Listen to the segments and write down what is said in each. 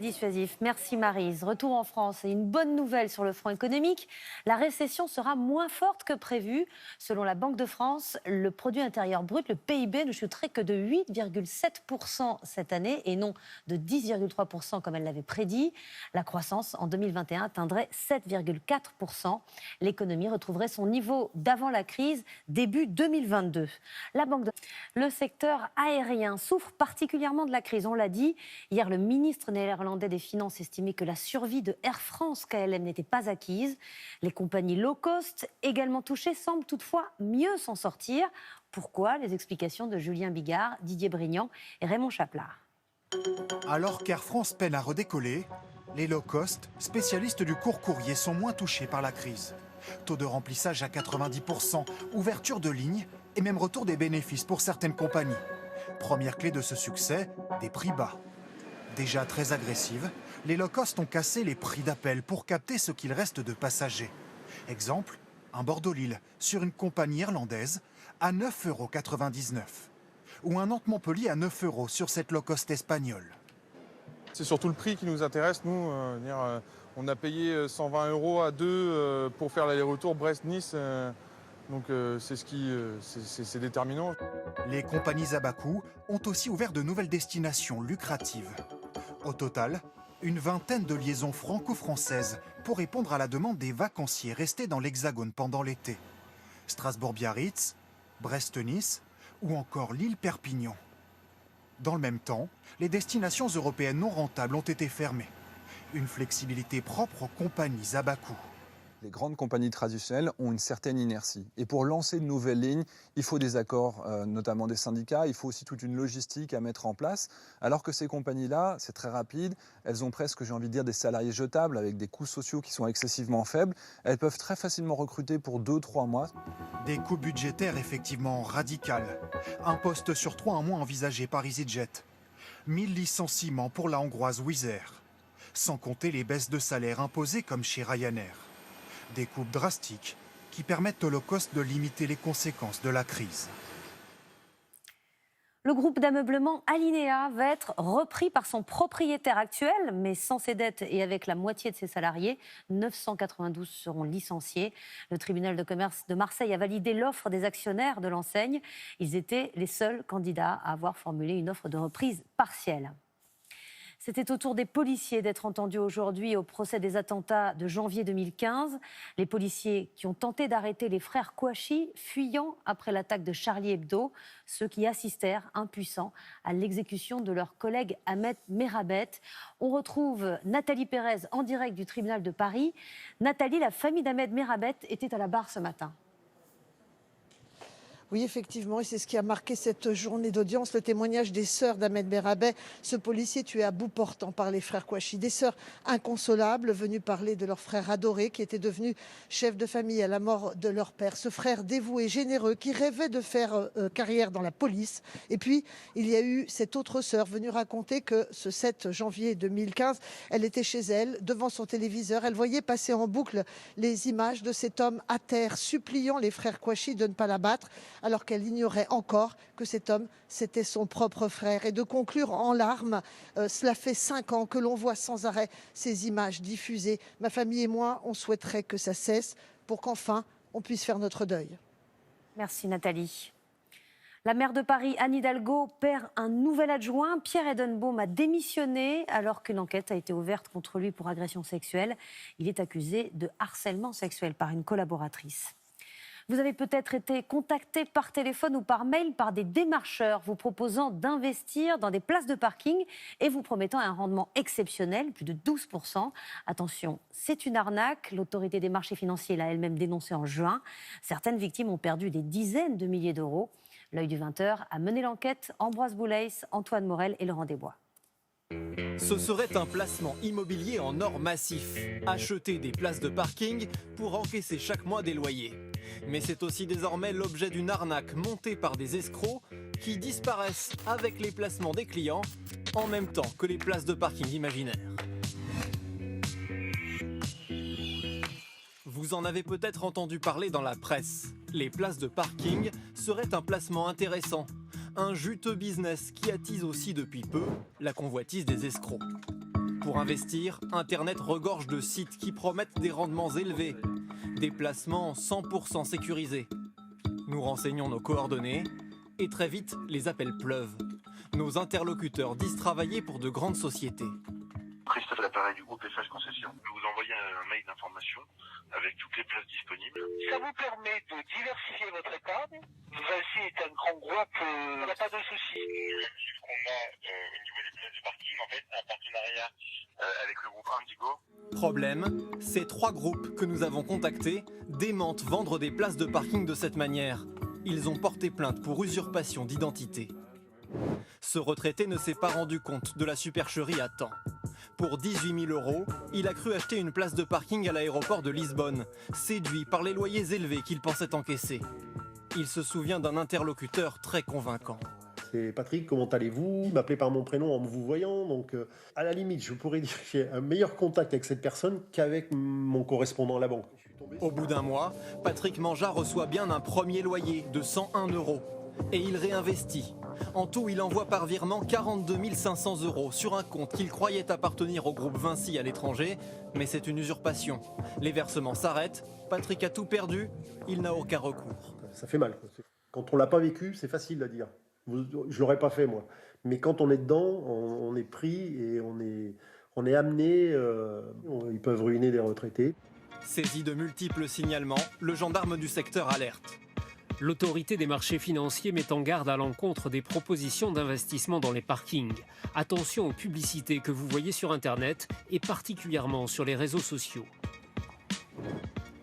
Dissuasif. Merci Maryse. Retour en France et une bonne nouvelle sur le front économique. La récession sera moins forte que prévu. Selon la Banque de France, le produit intérieur brut, le PIB, ne chuterait que de 8,7% cette année et non de 10,3% comme elle l'avait prédit. La croissance en 2021 atteindrait 7,4%. L'économie retrouverait son niveau d'avant la crise début 2022. Le secteur aérien souffre particulièrement de la crise. On l'a dit, hier le ministre néerlandais des Finances estimait que la survie de Air France KLM n'était pas acquise. Les compagnies low cost, également touchées, semblent toutefois mieux s'en sortir. Pourquoi? Les explications de Julien Bigard, Didier Brignan et Raymond Chaplard. Alors qu'Air France peine à redécoller, les low cost, spécialistes du court courrier, sont moins touchés par la crise. Taux de remplissage à 90%, ouverture de lignes et même retour des bénéfices pour certaines compagnies. Première clé de ce succès, des prix bas. Déjà très agressives, les low cost ont cassé les prix d'appel pour capter ce qu'il reste de passagers. Exemple, un Bordeaux-Lille sur une compagnie irlandaise à 9,99 €. Ou un Nantes-Montpellier à 9 € sur cette low cost espagnole. C'est surtout le prix qui nous intéresse, nous. On a payé 120 € à deux pour faire l'aller-retour Brest-Nice. Donc c'est déterminant. Les compagnies à bas coût ont aussi ouvert de nouvelles destinations lucratives. Au total, une vingtaine de liaisons franco-françaises pour répondre à la demande des vacanciers restés dans l'Hexagone pendant l'été. Strasbourg-Biarritz, Brest-Nice ou encore Lille-Perpignan. Dans le même temps, les destinations européennes non rentables ont été fermées. Une flexibilité propre aux compagnies à bas coût. Les grandes compagnies traditionnelles ont une certaine inertie. Et pour lancer de nouvelles lignes, il faut des accords, notamment des syndicats. Il faut aussi toute une logistique à mettre en place. Alors que ces compagnies-là, c'est très rapide. Elles ont presque, j'ai envie de dire, des salariés jetables avec des coûts sociaux qui sont excessivement faibles. Elles peuvent très facilement recruter pour 2-3 mois. Des coûts budgétaires effectivement radicales. Un poste sur 3 en moins envisagé par EasyJet. 1000 licenciements pour la hongroise Wizz Air. Sans compter les baisses de salaire imposées comme chez Ryanair. Des coupes drastiques qui permettent au low cost de limiter les conséquences de la crise. Le groupe d'ameublement Alinéa va être repris par son propriétaire actuel, mais sans ses dettes et avec la moitié de ses salariés. 992 seront licenciés. Le tribunal de commerce de Marseille a validé l'offre des actionnaires de l'enseigne. Ils étaient les seuls candidats à avoir formulé une offre de reprise partielle. C'était au tour des policiers d'être entendus aujourd'hui au procès des attentats de janvier 2015. Les policiers qui ont tenté d'arrêter les frères Kouachi, fuyant après l'attaque de Charlie Hebdo. Ceux qui assistèrent, impuissants, à l'exécution de leur collègue Ahmed Merabet. On retrouve Nathalie Pérez en direct du tribunal de Paris. Nathalie, la famille d'Ahmed Merabet était à la barre ce matin. Oui, effectivement, et c'est ce qui a marqué cette journée d'audience, le témoignage des sœurs d'Ahmed Merabet, ce policier tué à bout portant par les frères Kouachi. Des sœurs inconsolables venues parler de leur frère adoré qui était devenu chef de famille à la mort de leur père. Ce frère dévoué, généreux, qui rêvait de faire carrière dans la police. Et puis, il y a eu cette autre sœur venue raconter que ce 7 janvier 2015, elle était chez elle, devant son téléviseur. Elle voyait passer en boucle les images de cet homme à terre, suppliant les frères Kouachi de ne pas l'abattre, alors qu'elle ignorait encore que cet homme, c'était son propre frère. Et de conclure en larmes, cela fait 5 ans que l'on voit sans arrêt ces images diffusées. Ma famille et moi, on souhaiterait que ça cesse pour qu'enfin, on puisse faire notre deuil. Merci Nathalie. La maire de Paris, Anne Hidalgo, perd un nouvel adjoint. Pierre Edenbaum a démissionné alors qu'une enquête a été ouverte contre lui pour agression sexuelle. Il est accusé de harcèlement sexuel par une collaboratrice. Vous avez peut-être été contacté par téléphone ou par mail par des démarcheurs vous proposant d'investir dans des places de parking et vous promettant un rendement exceptionnel, plus de 12%. Attention, c'est une arnaque. L'autorité des marchés financiers l'a elle-même dénoncé en juin. Certaines victimes ont perdu des dizaines de milliers d'euros. L'œil du 20h a mené l'enquête. Ambroise Boulais, Antoine Morel et Laurent Desbois. Ce serait un placement immobilier en or massif. Acheter des places de parking pour encaisser chaque mois des loyers. Mais c'est aussi désormais l'objet d'une arnaque montée par des escrocs qui disparaissent avec les placements des clients en même temps que les places de parking imaginaires. Vous en avez peut-être entendu parler dans la presse. Les places de parking seraient un placement intéressant. Un juteux business qui attise aussi depuis peu la convoitise des escrocs. Pour investir, Internet regorge de sites qui promettent des rendements élevés, des placements 100% sécurisés. Nous renseignons nos coordonnées et très vite, les appels pleuvent. Nos interlocuteurs disent travailler pour de grandes sociétés. Christophe, l'appareil du groupe FH Concession. Je vais vous envoyer un mail d'information avec toutes les places disponibles. Ça vous permet de diversifier votre épargne. Vinci est un grand groupe, on n'a pas de soucis. L'objectif qu'on a au niveau des places de parking, en fait, c'est un partenariat avec le groupe Indigo. Problème, ces 3 groupes que nous avons contactés démentent vendre des places de parking de cette manière. Ils ont porté plainte pour usurpation d'identité. Ce retraité ne s'est pas rendu compte de la supercherie à temps. Pour 18 000 €, il a cru acheter une place de parking à l'aéroport de Lisbonne, séduit par les loyers élevés qu'il pensait encaisser. Il se souvient d'un interlocuteur très convaincant. C'est Patrick, comment allez-vous? Il m'appelait par mon prénom en vous voyant, donc à la limite, je pourrais dire que j'ai un meilleur contact avec cette personne qu'avec mon correspondant à la banque. Au bout d'un mois, Patrick Manjard reçoit bien un premier loyer de 101 € et il réinvestit. En tout, il envoie par virement 42 500 € sur un compte qu'il croyait appartenir au groupe Vinci à l'étranger, mais c'est une usurpation. Les versements s'arrêtent, Patrick a tout perdu, il n'a aucun recours. Ça fait mal. Quand on l'a pas vécu, c'est facile à dire. Je l'aurais pas fait moi. Mais quand on est dedans, on est pris et on est amené. Ils peuvent ruiner des retraités. Saisi de multiples signalements, le gendarme du secteur alerte. L'autorité des marchés financiers met en garde à l'encontre des propositions d'investissement dans les parkings. Attention aux publicités que vous voyez sur Internet et particulièrement sur les réseaux sociaux.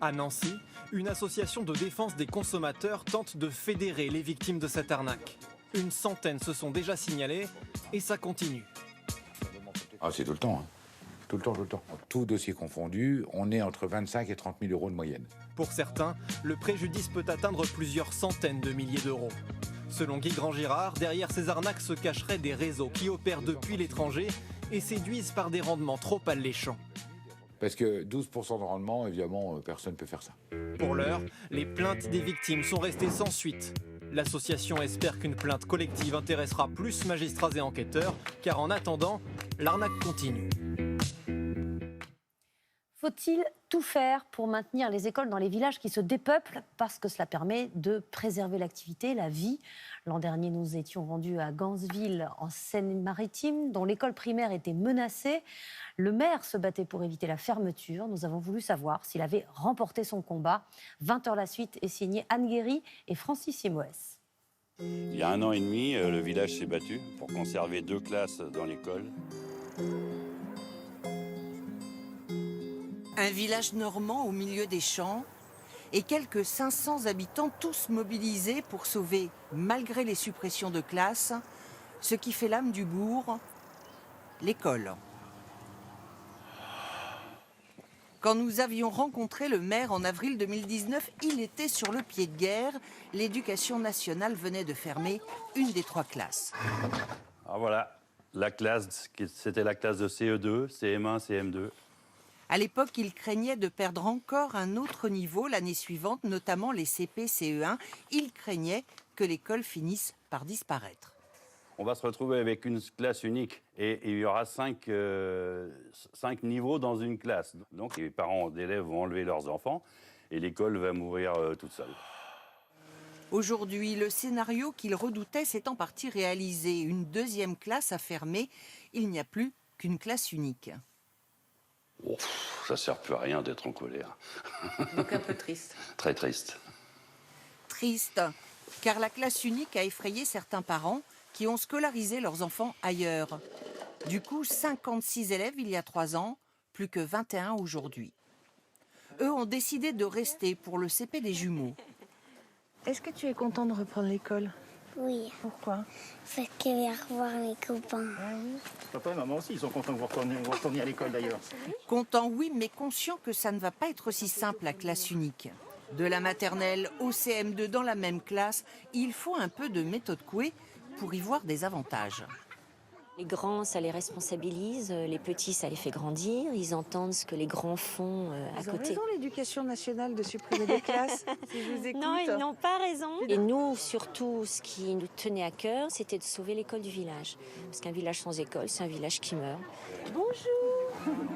À Nancy, une association de défense des consommateurs tente de fédérer les victimes de cette arnaque. Une centaine se sont déjà signalées et ça continue. Ah, c'est tout le temps, hein. Tout le temps, tout le temps. Tout dossier confondu, on est entre 25 et 30 000 € de moyenne. Pour certains, le préjudice peut atteindre plusieurs centaines de milliers d'euros. Selon Guy Grand-Girard, derrière ces arnaques se cacheraient des réseaux qui opèrent depuis l'étranger et séduisent par des rendements trop alléchants. Parce que 12% de rendement, évidemment, personne ne peut faire ça. Pour l'heure, les plaintes des victimes sont restées sans suite. L'association espère qu'une plainte collective intéressera plus magistrats et enquêteurs, car en attendant, l'arnaque continue. Faut-il tout faire pour maintenir les écoles dans les villages qui se dépeuplent parce que cela permet de préserver l'activité, la vie? L'an dernier, nous étions rendus à Gansville, en Seine-Maritime, dont l'école primaire était menacée. Le maire se battait pour éviter la fermeture. Nous avons voulu savoir s'il avait remporté son combat. 20h la suite est signé Anne Guéry et Francis Simoès. Il y a 1 an et demi, le village s'est battu pour conserver 2 classes dans l'école. Un village normand au milieu des champs et quelques 500 habitants tous mobilisés pour sauver, malgré les suppressions de classes, ce qui fait l'âme du bourg, l'école. Quand nous avions rencontré le maire en avril 2019, il était sur le pied de guerre. L'éducation nationale venait de fermer une des 3 classes. Alors voilà, la classe, c'était la classe de CE2, CM1, CM2. À l'époque, il craignait de perdre encore un autre niveau l'année suivante, notamment les CP, CE1. Il craignait que l'école finisse par disparaître. On va se retrouver avec une classe unique et il y aura 5 niveaux dans une classe. Donc les parents d'élèves vont enlever leurs enfants et l'école va mourir toute seule. Aujourd'hui, le scénario qu'il redoutait s'est en partie réalisé. Une 2e classe a fermé. Il n'y a plus qu'une classe unique. Oh, ça sert plus à rien d'être en colère. Donc un peu triste. Très triste. Triste, car la classe unique a effrayé certains parents qui ont scolarisé leurs enfants ailleurs. Du coup, 56 élèves il y a 3 ans, plus que 21 aujourd'hui. Eux ont décidé de rester pour le CP des jumeaux. Est-ce que tu es content de reprendre l'école? Oui. Pourquoi? Parce que je vais revoir mes copains. Ah oui. Papa et maman aussi, ils sont contents que vous retourniez à l'école d'ailleurs. Contents, oui, mais conscients que ça ne va pas être aussi simple la classe unique. De la maternelle au CM2 dans la même classe, il faut un peu de méthode Coué pour y voir des avantages. Les grands, ça les responsabilise, les petits, ça les fait grandir, ils entendent ce que les grands font à côté. Ils ont raison, l'éducation nationale, de supprimer des classes, si je vous écoute. Non, ils n'ont pas raison. Et nous, surtout, ce qui nous tenait à cœur, c'était de sauver l'école du village. Parce qu'un village sans école, c'est un village qui meurt. Bonjour.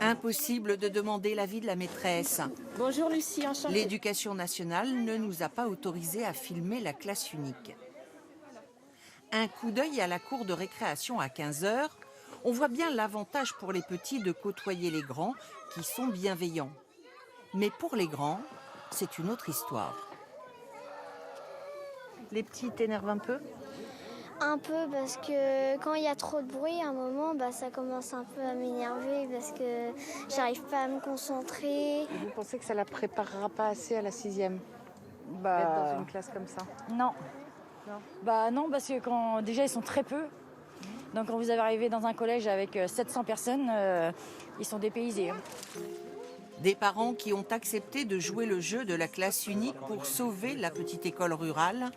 Impossible de demander l'avis de la maîtresse. Bonjour Lucie, enchantée. L'éducation nationale ne nous a pas autorisés à filmer la classe unique. Un coup d'œil à la cour de récréation à 15 h, on voit bien l'avantage pour les petits de côtoyer les grands qui sont bienveillants. Mais pour les grands, c'est une autre histoire. Les petits t'énervent un peu? Un peu parce que quand il y a trop de bruit, à un moment, ça commence un peu à m'énerver parce que j'arrive pas à me concentrer. Et vous pensez que ça la préparera pas assez à la 6e? Être dans une classe comme ça? Non. Non, parce que quand déjà ils sont très peu. Donc quand vous arrivez dans un collège avec 700 personnes, ils sont dépaysés. Des parents qui ont accepté de jouer le jeu de la classe unique pour sauver la petite école rurale.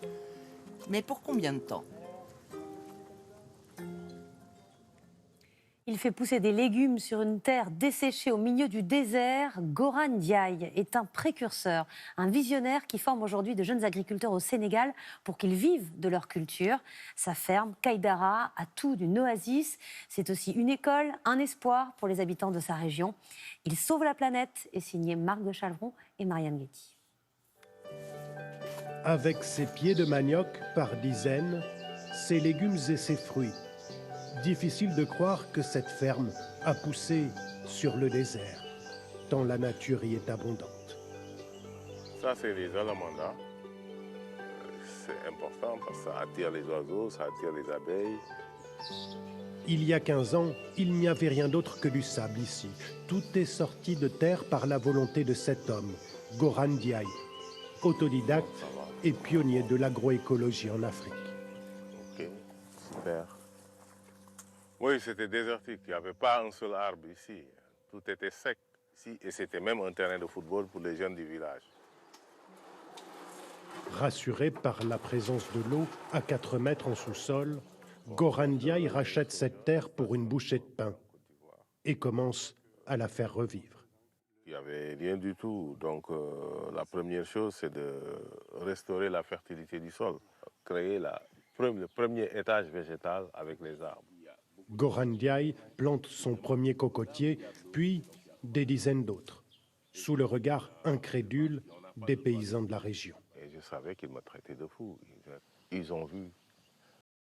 Mais pour combien de temps? Il fait pousser des légumes sur une terre desséchée au milieu du désert. Goran Ndiaye est un précurseur, un visionnaire qui forme aujourd'hui de jeunes agriculteurs au Sénégal pour qu'ils vivent de leur culture. Sa ferme, Kaïdara, a tout d'une oasis. C'est aussi une école, un espoir pour les habitants de sa région. Il sauve la planète est signé Marc de Chalvron et Marianne Guetti. Avec ses pieds de manioc par dizaines, ses légumes et ses fruits. Difficile de croire que cette ferme a poussé sur le désert, tant la nature y est abondante. Ça, c'est les alamanda. C'est important parce que ça attire les oiseaux, ça attire les abeilles. Il y a 15 ans, il n'y avait rien d'autre que du sable ici. Tout est sorti de terre par la volonté de cet homme, Goran Ndiaye, autodidacte et pionnier de l'agroécologie en Afrique. Ok, super. Oui, c'était désertique. Il n'y avait pas un seul arbre ici. Tout était sec ici et c'était même un terrain de football pour les jeunes du village. Rassuré par la présence de l'eau à 4 mètres en sous-sol, Goran Ndiaye rachète cette terre pour une bouchée de pain et commence à la faire revivre. Il n'y avait rien du tout. Donc la première chose, c'est de restaurer la fertilité du sol, créer le premier étage végétal avec les arbres. Goran Ndiaye plante son premier cocotier, puis des dizaines d'autres, sous le regard incrédule des paysans de la région. Et je savais qu'ils me traitaient de fou. Ils ont vu